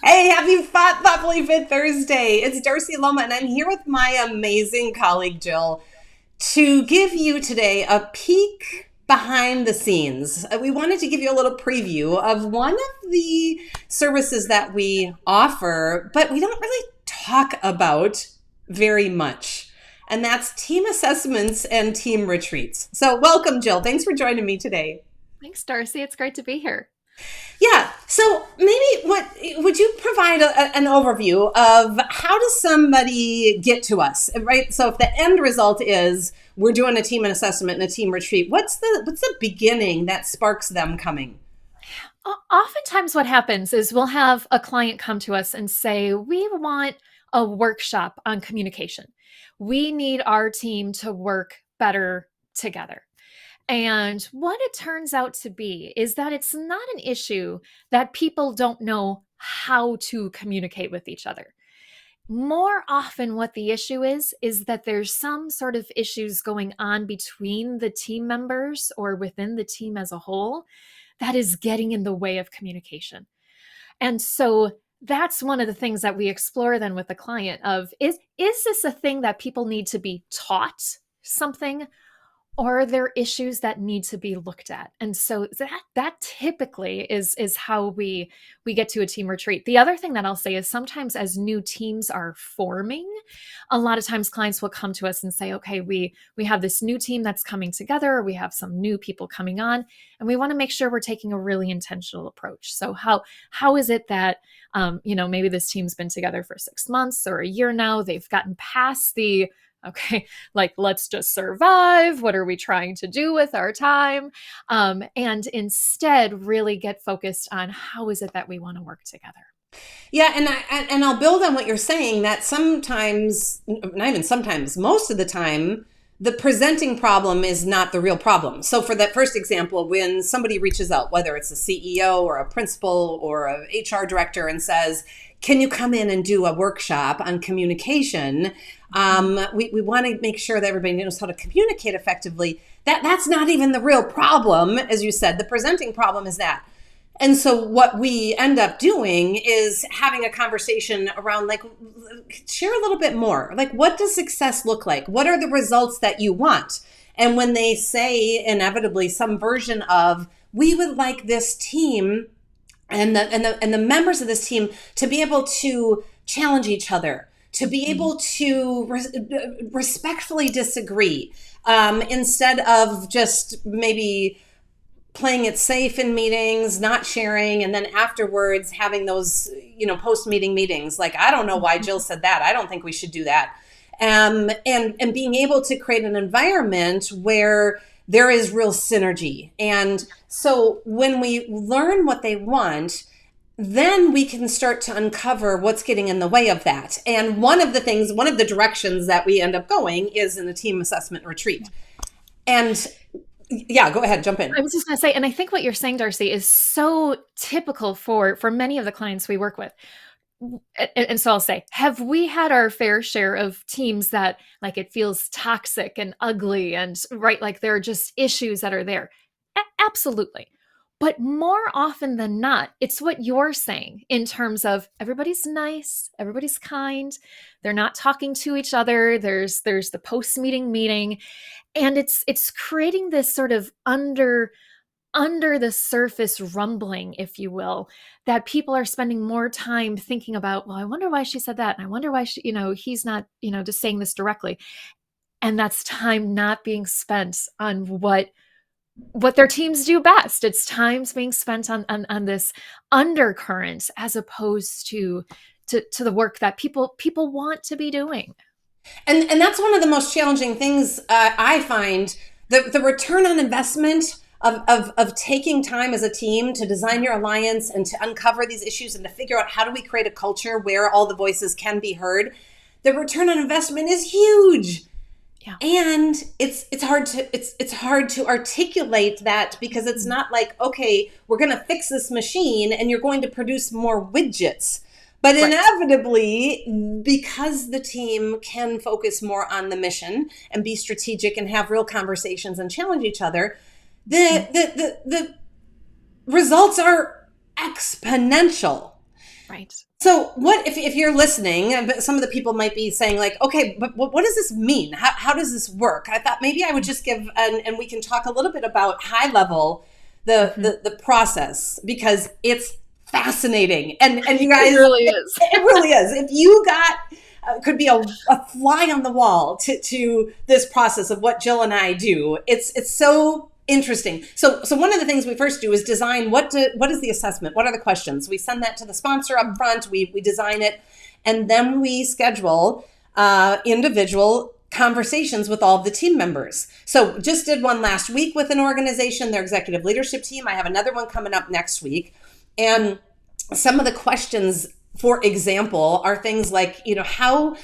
Hey, happy Thoughtfully Fit Thursday. It's Darcy Luoma, and I'm here with my amazing colleague, Jill, to give you today a peek behind the scenes. We wanted to give you a little preview of one of the services that we offer, but we don't really talk about very much. And that's team assessments and team retreats. So welcome, Jill. Thanks for joining me today. Thanks, Darcy. It's great to be here. Yeah. So maybe what would you provide an overview of how does somebody get to us, right? So if the end result is we're doing a team assessment and a team retreat, what's the beginning that sparks them coming? Oftentimes, what happens is we'll have a client come to us and say, we want a workshop on communication. We need our team to work better together. And what it turns out to be is that it's not an issue that people don't know how to communicate with each other. More often, what the issue is that there's some sort of issues going on between the team members or within the team as a whole that is getting in the way of communication. And so that's one of the things that we explore then with the client of is this a thing that people need to be taught something, or are there issues that need to be looked at? And so that typically is how we get to a team retreat. The other thing that I'll say is sometimes as new teams are forming, a lot of times clients will come to us and say, okay, we have this new team that's coming together, we have some new people coming on, and we want to make sure we're taking a really intentional approach. So how is it that maybe this team's been together for 6 months or a year now, they've gotten past the okay, like, let's just survive. What are we trying to do with our time? And instead, really get focused on how is it that we want to work together. Yeah, and I'll build on what you're saying that sometimes, not even sometimes, most of the time, the presenting problem is not the real problem. So for that first example, when somebody reaches out, whether it's a CEO or a principal or a HR director and says, can you come in and do a workshop on communication? We want to make sure that everybody knows how to communicate effectively. That's not even the real problem, as you said. The presenting problem is that. And so what we end up doing is having a conversation around, like, share a little bit more. Like, what does success look like? What are the results that you want? And when they say inevitably some version of, we would like this team and the members of this team to be able to challenge each other, to be able to respectfully disagree, instead of just maybe playing it safe in meetings, not sharing, and then afterwards having those, post-meeting meetings. Like, I don't know why Jill said that. I don't think we should do that. And being able to create an environment where there is real synergy. And so when we learn what they want, then we can start to uncover what's getting in the way of that. And one of the directions that we end up going is in a team assessment retreat. And yeah, go ahead, jump in. I was just going to say, and I think what you're saying, Darcy, is so typical for many of the clients we work with. And so I'll say, have we had our fair share of teams that, like, it feels toxic and ugly and right, like there are just issues that are there? Absolutely. But more often than not, it's what you're saying in terms of everybody's nice, everybody's kind, they're not talking to each other. There's the post-meeting meeting, and it's creating this sort of under the surface rumbling, if you will, that people are spending more time thinking about, well, I wonder why she said that. And I wonder why he's not, just saying this directly. And that's time not being spent on what their teams do best. It's times being spent on this undercurrent as opposed to the work that people want to be doing. And that's one of the most challenging things I find, the return on investment of taking time as a team to design your alliance and to uncover these issues and to figure out how do we create a culture where all the voices can be heard. The return on investment is huge. Yeah. And it's hard to articulate that, because it's not like, okay, we're going to fix this machine and you're going to produce more widgets. But Right. inevitably, because the team can focus more on the mission and be strategic and have real conversations and challenge each other, the results are exponential. Right. So what if you're listening, and some of the people might be saying like, okay, but what does this mean? How does this work? I thought maybe I would just give, and we can talk a little bit about high level, Mm-hmm. the process, because it's fascinating. And you guys, It really is. it really is. If you got, could be a fly on the wall to this process of what Jill and I do. It's so interesting. So one of the things we first do is design what is the assessment? What are the questions? We send that to the sponsor up front. We design it, and then we schedule individual conversations with all of the team members. So just did one last week with an organization, their executive leadership team. I have another one coming up next week, and some of the questions, for example, are things like, how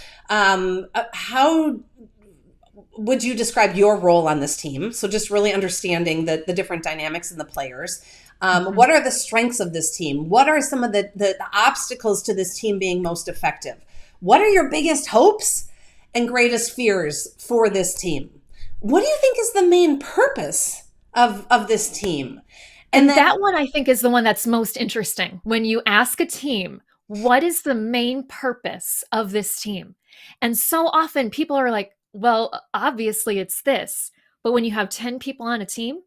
would you describe your role on this team? So just really understanding the different dynamics and the players. What are the strengths of this team? What are some of the obstacles to this team being most effective? What are your biggest hopes and greatest fears for this team? What do you think is the main purpose of this team? And that one, I think, is the one that's most interesting. When you ask a team, what is the main purpose of this team? And so often people are like, well, obviously it's this. But when you have 10 people on a team,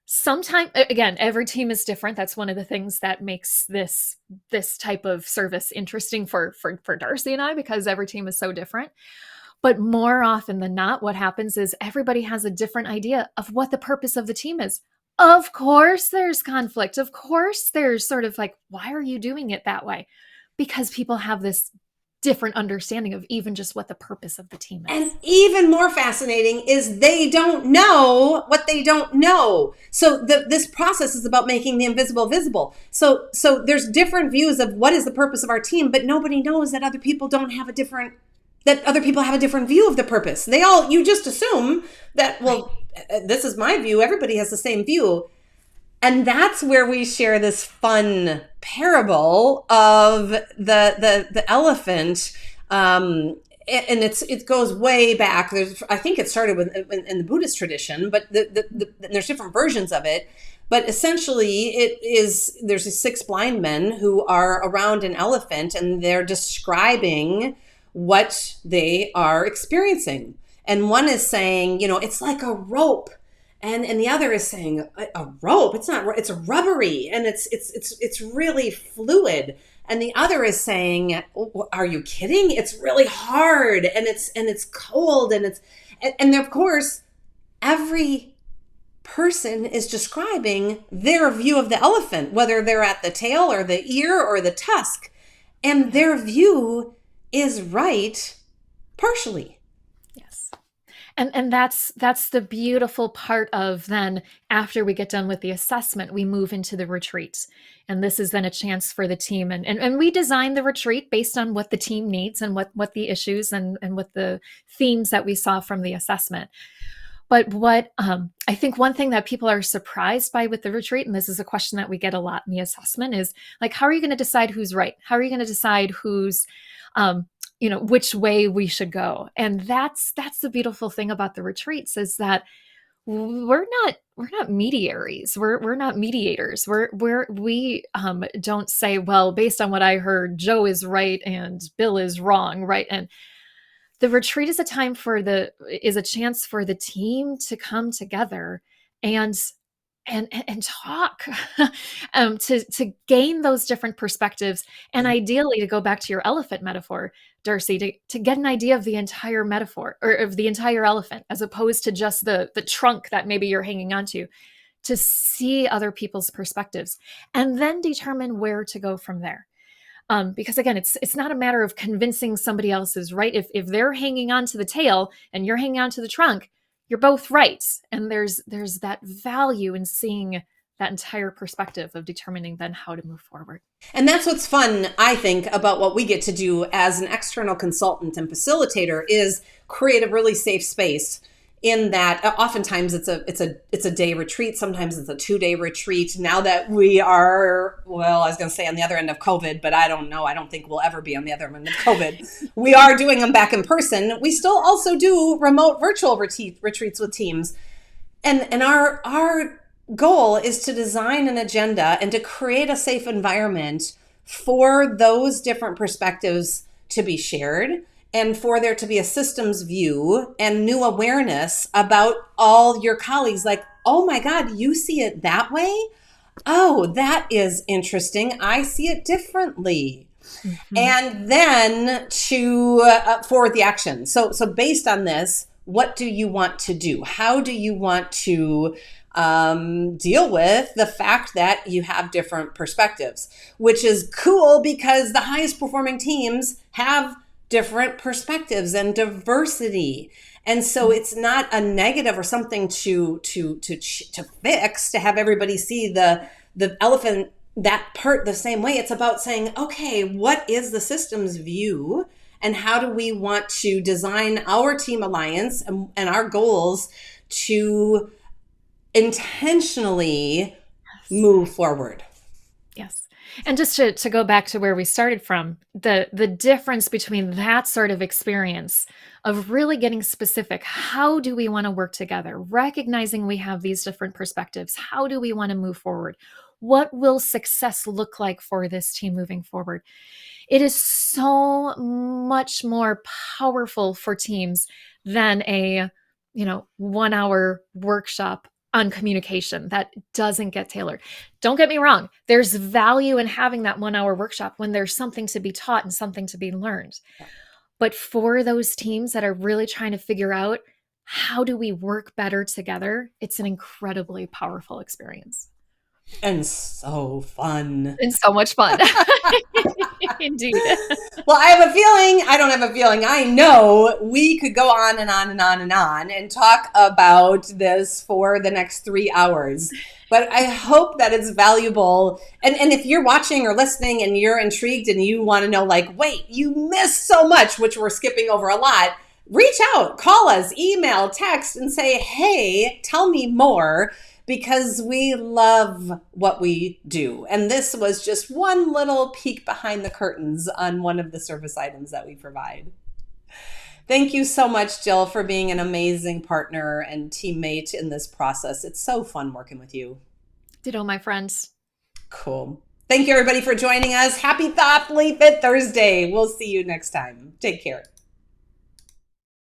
sometimes, again, every team is different. That's one of the things that makes this type of service interesting for Darcy and I, because every team is so different. But more often than not, what happens is everybody has a different idea of what the purpose of the team is. Of course, there's conflict. Of course, there's sort of like, why are you doing it that way? Because people have this different understanding of even just what the purpose of the team is. And even more fascinating is they don't know what they don't know. So this process is about making the invisible visible. So there's different views of what is the purpose of our team, but nobody knows that other people have a different view of the purpose. You just assume that, well, this is my view. Everybody has the same view. And that's where we share this fun parable of the elephant. And it goes way back. I think it started in the Buddhist tradition, but there's different versions of it. But essentially, there's these 6 blind men who are around an elephant, and they're describing what they are experiencing. And one is saying, it's like a rope. And the other is saying, a rope? It's not. It's rubbery, and it's really fluid. And the other is saying, are you kidding? It's really hard, and it's cold, and of course, every person is describing their view of the elephant, whether they're at the tail or the ear or the tusk, and their view is right partially. And that's the beautiful part of then, after we get done with the assessment, we move into the retreat. And this is then a chance for the team. And we design the retreat based on what the team needs and what the issues and what the themes that we saw from the assessment. But what I think one thing that people are surprised by with the retreat, and this is a question that we get a lot in the assessment, is like, how are you going to decide who's right? How are you going to decide who's which way we should go? And that's the beautiful thing about the retreats, is that we're not mediaries. We're not mediators. We don't say, well, based on what I heard, Joe is right and Bill is wrong, right? And the retreat is a chance for the team to come together and talk, to gain those different perspectives, and ideally, to go back to your elephant metaphor, Darcy, to get an idea of the entire metaphor, or of the entire elephant, as opposed to just the trunk that maybe you're hanging onto, to see other people's perspectives, and then determine where to go from there. Because again, it's not a matter of convincing somebody else is right. If they're hanging on to the tail and you're hanging on to the trunk, you're both right. And there's that value in seeing that entire perspective of determining then how to move forward. And that's what's fun, I think, about what we get to do as an external consultant and facilitator, is create a really safe space. In that, oftentimes it's a day retreat. Sometimes it's a 2-day retreat. Now that we are, well, I was going to say on the other end of COVID, but I don't know. I don't think we'll ever be on the other end of COVID. We are doing them back in person. We still also do remote virtual retreats with teams. And our goal is to design an agenda and to create a safe environment for those different perspectives to be shared and for there to be a systems view and new awareness about all your colleagues. Like, oh my God, you see it that way? Oh, that is interesting. I see it differently. Mm-hmm. And then to forward the action. So based on this, what do you want to do? How do you want to deal with the fact that you have different perspectives, which is cool because the highest performing teams have different perspectives and diversity. And so it's not a negative or something to fix, to have everybody see the elephant, that part, the same way. It's about saying, okay, what is the systems view and how do we want to design our team alliance and our goals to intentionally move forward? Yes. And just to go back to where we started from, the difference between that sort of experience of really getting specific, how do we want to work together? Recognizing we have these different perspectives. How do we want to move forward? What will success look like for this team moving forward? It is so much more powerful for teams than a 1-hour workshop on communication that doesn't get tailored. Don't get me wrong. There's value in having that 1-hour workshop when there's something to be taught and something to be learned. But for those teams that are really trying to figure out how do we work better together, it's an incredibly powerful experience. And so fun. And so much fun. Indeed. Well, I have a feeling, I don't have a feeling, I know we could go on and on and on and on and talk about this for the next 3 hours. But I hope that it's valuable. And if you're watching or listening and you're intrigued and you want to know, like, wait, you missed so much, which we're skipping over a lot, reach out, call us, email, text, and say, hey, tell me more. Because we love what we do. And this was just one little peek behind the curtains on one of the service items that we provide. Thank you so much, Jill, for being an amazing partner and teammate in this process. It's so fun working with you. Ditto, my friends. Cool. Thank you, everybody, for joining us. Happy Thoughtfully Fit Thursday. We'll see you next time. Take care.